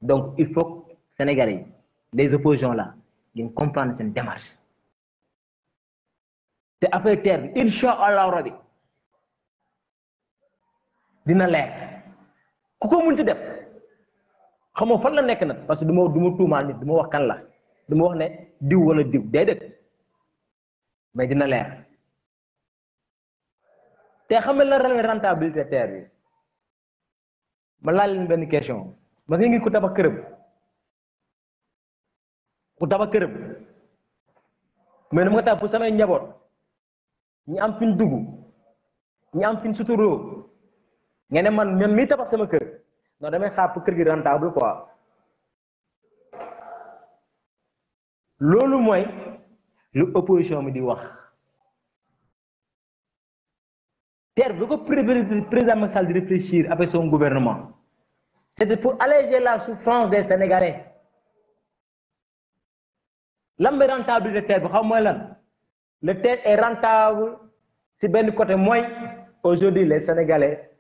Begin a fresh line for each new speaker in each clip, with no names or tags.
donc il faut que Sénégalais les oppositions là ngeen comprendre cette démarche te affaire terre bi incha allahu rabi dina leer ku ko mënti def xamoo fan la nekk nag parce que du ma tuumaal nit du ma wax kan la du ma wax ne diw wala diw déedéet mais dina leer te xam nga la rentabilité terre bi ma laaj leen benn question ma ngi ko tabax këram mais dama ko tax pour samay njaboot ñi am fi ñu dugg ñi am fi ñu suturoo nga ne man mii tabax sama kër non damay xaar pour kër gi rentable quoi loolu mooy lu opposition bi di wax terre bi ko président Macky Sall di réfléchir avec son gouvernement c'était pour alléger la souffrance des Sénégalais lan mooy rentabilité terre bi xam mooy lan le terre est rentable si benn côté mooy aujourd'hui les Sénégalais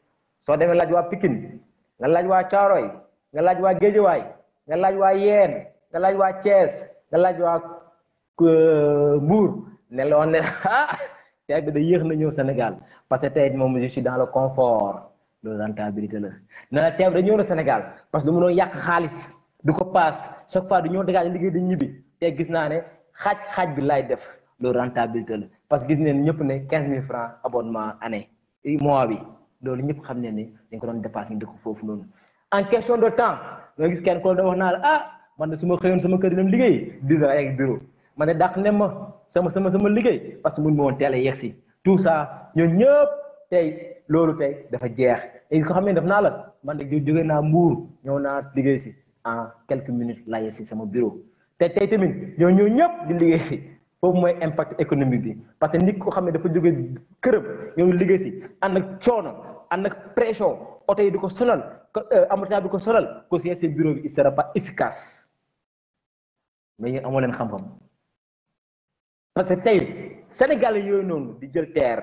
soo demee laaj waa Pikine nga laaj waa Thiaroye nga laaj waa Guédiawaye nga laaj waa Yène nga laaj waa Thiès nga laaj waa Mbour ne la woon ne ah terre bi da yéex na ñëw Sénégal parce que tey moom je suis dans le confort loolu rentabilité la ne la terre bi da ñëw na Sénégal parce que du mënoo yàq xaalis du ko paas chaque fois du ñëw Dakar liggéey di ñibbi te gis naa ne xaaj bi laay def loolu rentabilité la parce que gis neen ñëpp ne 15 000 francs abonnement année mois bi loolu ñëpp xam ne ni dañ ko doon dépassé ñu dëkk foofu noonu en question de temps nga gis kenn ko da wax naa la ah man de su ma xëyoon sama kër yi dem liggéey 10 heures ak bureau man de dàq ne ma sama liggéey parce que mun ma woon teel a yegsi tout ça ñun ñëpp tey loolu tey dafa jeex et ko xam ne def naa la man de jógee naa Mbour ñëw naa liggéey si en quelques minutes laa yegsi sama bureau te tey tamit ñoo ñëpp di liggéey si foofu mooy impact économique bi parce que nit ko xam ne dafa jóge këram ñoo liggéey si ànd ak coono ànd ak pression oto yi di ko sonal embouteillage di ko sonal ko si seen bureau bi il sera pas efficace mais yéen amoo leen xam-xam parce que tey sénégalais yooyu noonu di jël terre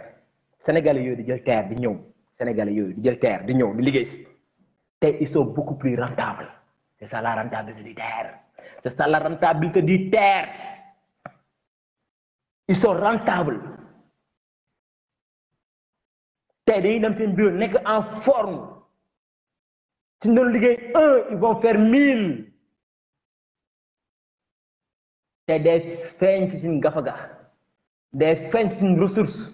sénégalais yooyu di jël terre di ñëw sénégalais yooyu di jël terre di ñëw di liggéey si tey ils sont beaucoup plus rentables c'est ça la rentabilité du terre c'est ça la rentabilité du terre ils sont rentables tey dañuy dem seen bureau nekk en forme suñ doon liggéey 1 ils vont faire 1000 tey day feeñ si suñ gafaga day feeñ si suñ ressource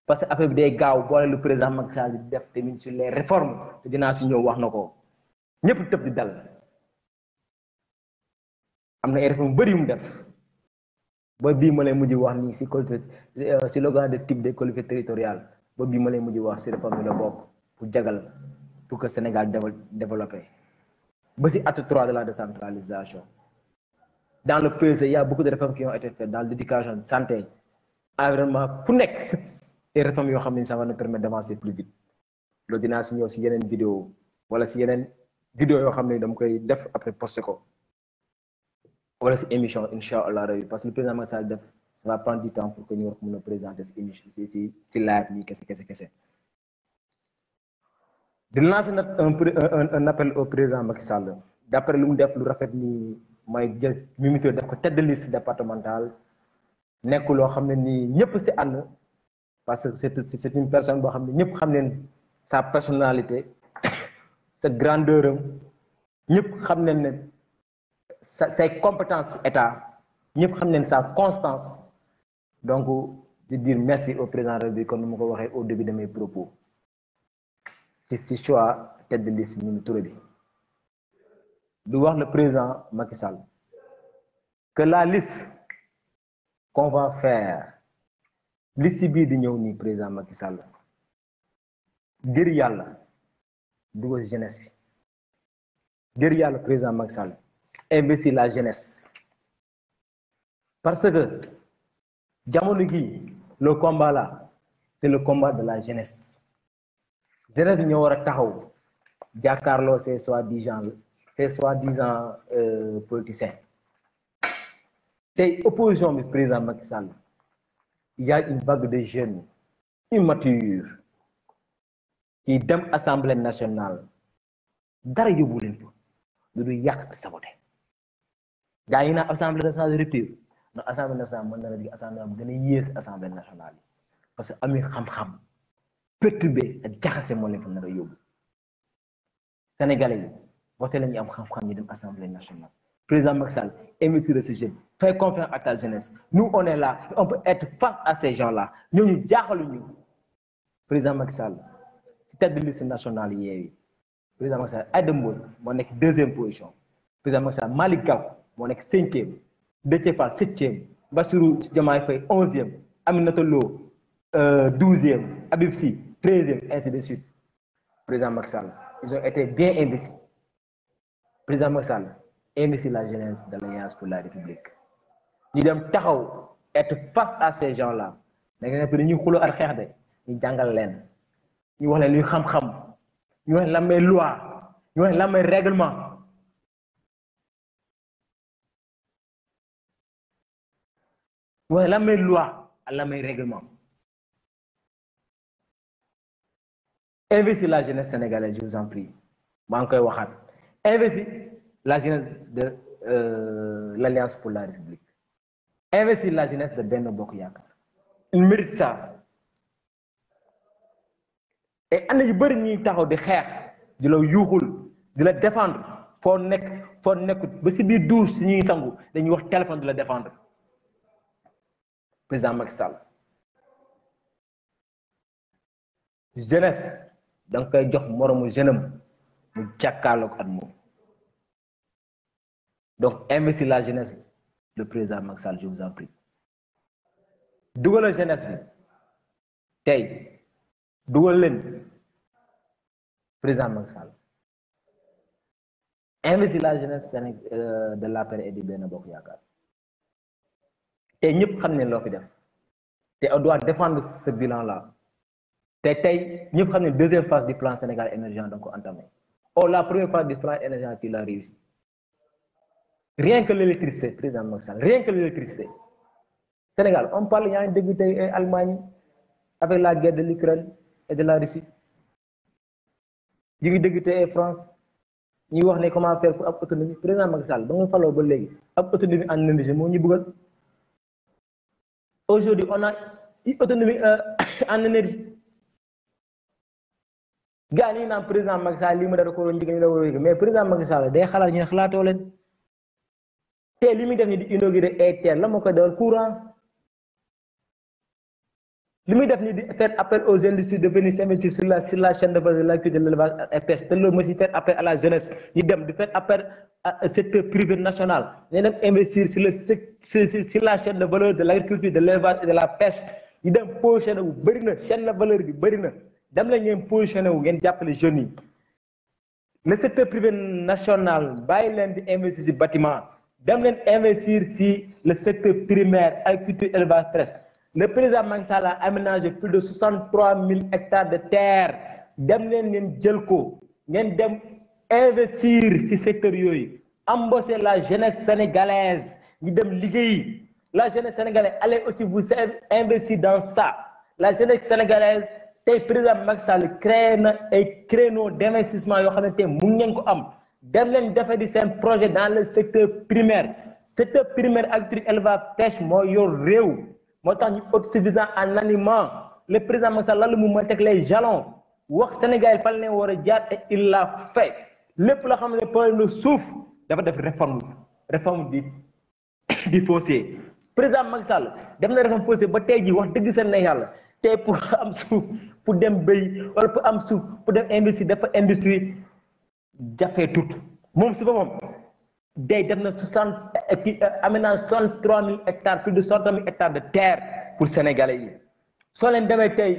parce que affaire bi day gaaw boole lu président Macky Sall di def tamit sur les réformes te dinaa si ñëw wax na ko ñëpp tëb di dal am na ay réformes bëri yu mu def ba bii ma lay mujj wax nii si collectivité si l'organe de type des collectivités territoriales ba bii ma lay mujj wax si réforme yi la bokk pour jagal pour que Sénégal développé ba si acte 3 de la décentralisation dans le PSE il y a beaucoup de réformes qui ont été faites dans l'éducation santé environnement fu nekk des réformes yoo xam ne ça va nous permettre d'avancer plus vite loolu dinaa si ñëw si yeneen vidéo wala si yeneen vidéo yoo xam ne dama koy def après posté ko wala si émission incha allah rabi parce que le président Macky Sall def ça va prendre du temps pour que ñu war ko mën a présenter si émission si live nii kese di lancer nag un appel au président Macky Sall d'après lu mu def lu rafet nii mooy jël Mimi Touré def ko tête de liste départementale nekk loo xam ne nii ñëpp si ànd parce que c'est une personne boo xam ne ñëpp xam neen sa personnalité sa grandeur am ñëpp xam neen ne ses compétences état ñëpp xam neen sa constance donc de dire merci au président de la République comme ni ma ko waxee au début de mes propos si choix tête de liste Mimi Touré bi du wax le président Macky Sall que la liste qu'on va faire liste bii di ñëw nii président Macky Sall ngir yàlla dugal jeunesse bi ngir yàlla président Macky Sall investir la jeunesse parce que jamono gi le combat là c'est le combat de la jeunesse jeunesse bi ñoo war a taxaw jàkkaarloo ces soi-disant politiciens tey opposition bi président Macky Sall il y a une vague de jeunes immatures qui dem assemblée nationale dara yóbbu leen fa du yàq saboté gaa yi naan assemblée nationale de rupture ndax assemblée nationale mën na la di assemblée am gën a yées assemblée nationale yi parce que ami xam-xam perturbé ak jaxase moo leen fa nar a yóbbu sénégalais yi voté la ñu am xam-xam ñu dem assemblée nationale président Macky Sall investir ce jeune fais confiance à ta jeunesse nous on est là on peut être face à ces gens là ñooñu jaaxaluñu président Macky Sall ci tête de liste nationale Yewwi président Macky Sall Aïda Mbodj moo nekk 2e position président Macky Sall Malick Gakou moo nekk 5e Déthié Fall 7e Bassirou Diomaye Faye 11e Aminata Lo 12e Habib Sy 13e ainsi de suite président Macky Sall ils ont été bien investis président Macky Sall investit la jeunesse de l'Alliance pour la République ñu dem taxaw être face à ces gens là da nga ne ñu xuloo ak xeex de ñu jàngal leen ñu wax leen luy xam-xam ñu wax lan may loi ñu wax lan may règlement ñu wax lan may loi ak lan may règlement investir la jeunesse sénégalaise je vous en prie maa ngi koy waxaat investir la jeunesse de l'Alliance pour la République investir la jeunesse de Benno Bokk Yaakaar il mérite ça et ana yu bëri ñuy taxaw di xeex di la yuuxul di la défendre foo nekkut ba si biir douche si ñuy sangu dañuy wax téléphone di la défendre président Macky Sall jeunesse da nga koy jox moromu jeune am mu jàkkaarloog at moom donc investir la jeunesse le président Macky Sall je vous en prie dugal la jeunesse bi tey dugal leen président Macky Sall investir la jeunesse de l'APR et du Benno Bokk Yaakaar te ñëpp xam ne loo fi def te on doit défendre ce bilan là te tey ñëpp xam ne deuxième phase du plan Sénégal émergent donc entamé la première phase du plan émergent tu l'as réussi rien que l'électricité président Macky Sall rien que l'électricité Sénégal on parle yaa ngi dégg tey Allemagne avec la guerre de l'Ukraine et de la Russie ñu ngi dégg tey France ñuy wax ne comment faire pour ab autonomie président Macky Sall ba nga faloo ba léegi ab autonomie en énergie moo ñu bëggal aujourd'hui on a si autonomie en énergie gars yi naan président Macky Sall lii mu def ko njëkk ñu la war a mais président Macky Sall day xalaat ñu ne xalaatoo leen te li muy def ni di inaugurer ETER la moo koy dawal courant li muy def ni di faire appel aux industries de venir s'investir sur la chaîne de valeur de l'agriculture de l'élevage et pêche te loolu moo si faire appel à la jeunesse ñu dem di faire appel à secteur privé national ñu dem investir sur la chaîne de valeur de l'agriculture de l'élevage et de la pêche ñu dem positionné wu bëri na chaîne de valeur bi bëri na dem la ngeen positionné wu ngeen jàppale jeunes yi le secteur privé national bàyyi leen di investir si bâtiment dem leen investir si le secteur primaire agriculture élevage pêche le président Macky Sall a aménagé plus de 63 000 hectares de terre dem leen ngeen jël ko ngeen dem investir si secteur yooyu embaucher la jeunesse sénégalaise ñu dem liggéeyi la jeunesse sénégalaise allez aussi vous investir dans ça la jeunesse sénégalaise tey président Macky Sall créé na ay créneaux d'investissement yoo xam ne tey mun ngeen ko am dem leen defe di seen projet dans le secteur primaire agriculture élevage pêche moo yor réew moo tax ñu autosuffisant en aliment le président Macky Sall lan la mu mën teg les jalons wax Sénégal fan leen war a jaar et il l'a fait lépp loo xam ne problème de suuf dafa def réforme di foncier président Macky Sall dem na réforme foncier ba tey ji wax dëgg seen ne yàlla tey pour am suuf pour dem béy wala pour am suuf pour dem investir dafa industrie jafee tut moom si boppam day def na aménage 63 000 hectares plus de 63 000 hectares de terre pour sénégalais yi soo leen demee tey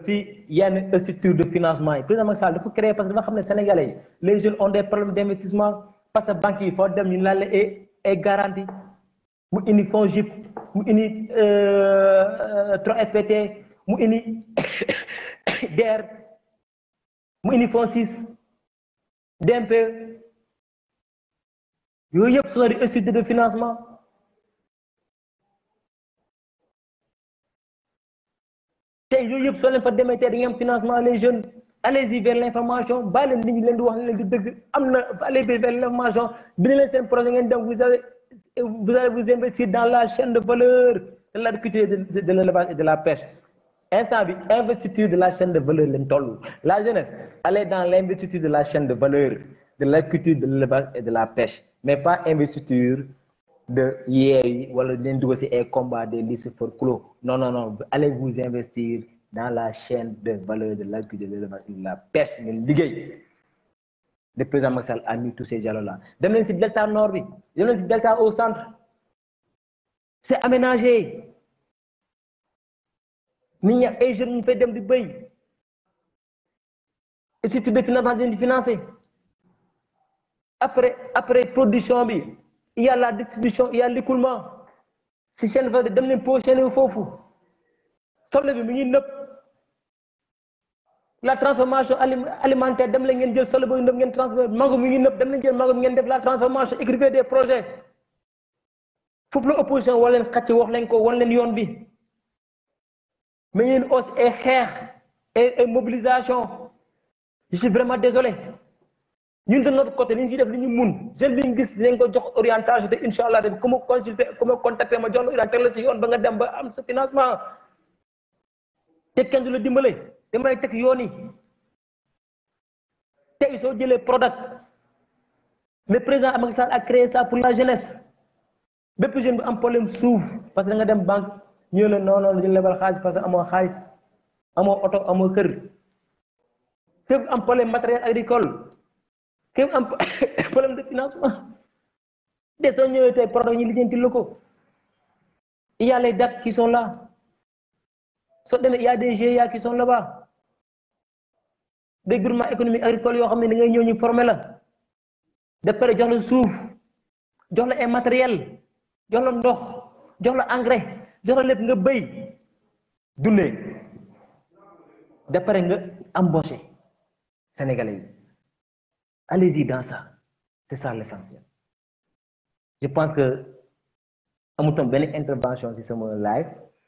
si yenn structure de financement yi président Macky Sall dafa créer parce que dafa xam ne sénégalais yi les jeunes ont des problèmes d'investissement parce que banques yi foo dem ñu laal la ay garantie mu indi FONGIP mu indi 3FPT mu indi DER mu indi FONSIS DMPE yooyu yëpp ce sont des structures de financement tey yooyu yëpp soo leen fa demee tey da ngeen am financement les jeunes allez-y vers l'information bàyyi leen nit ñi leen di wax leen di dëgg am na allez vers l'information bind leen seen projet ngeen dem vous allez vous investir dans la chaîne de valeur de l'agriculture de l'élevage et de la pêche instant bi investiture de la chaîne de valeur leen toll la jeunesse allez dans l'investiture de la chaîne de valeur de l'agriculture de l'élevage et de la pêche mais pas investiture de yeey wala leen dugg ci ay combat des listes for clos non allez vous investir dans la chaîne de valeur de l'agriculture de l'élevage et de la pêche ngeen liggéey le président Macky Sall a mis tous ces jalons là dem leen ci delta nord bi dem leen ci delta au centre c'est aménagé nit ñi ay jeunes ñu fay dem di béy et surtout de financement di financer après production bi il y a la distribution il y a l'écoulement si chaîne va dem leen positionné foofu soble bi mi ngi nëb la transformation alimentaire dem leen ngeen jël soble boobu nëb ngeen transformé mango mi ngi nëb dem leen jël mango bi ngeen def la transformation écrivez des projets foofu la opposition wala leen xàcc wax leen ko wan leen yoon bi mais yéen aussi ay xeex et mobilisation je suis vraiment désolé ñun de notre côté li ñu si def li ñu mun jeune li ñu gis dinañ ko jox orientation te incha allah dem ku ma consulter ku ma contacter ma jox la orientation la si yoon ba nga dem ba am sa financement te kenn du la dimbale damay teg yoon yi tey soo jëlee Prodac le président Macky Sall a créé ça pour la jeunesse bépp jeune bu am problème suuf parce que da nga dem banque ñu la non ñu lebal xaalis parce que amoo xaalis amoo oto amoo kër képp am problème matériel agricole képp am problème de financement de soo ñëwee tey Prodac ñu lijjanti la ko il y a les DAC qui sont là soo demee il y a des GIA qui sont là-bas des groupements économiques agricoles yoo xam ne da ngay ñëw ñu former la de pare jox la suuf jox la ay matériel jox la ndox jox la engrais jox la lépp nga béy dundee de pare nga embauché Sénégalais yi allez-y dans ça c'est ça l'essentiel je pense que amutoon benn intervention ci sama live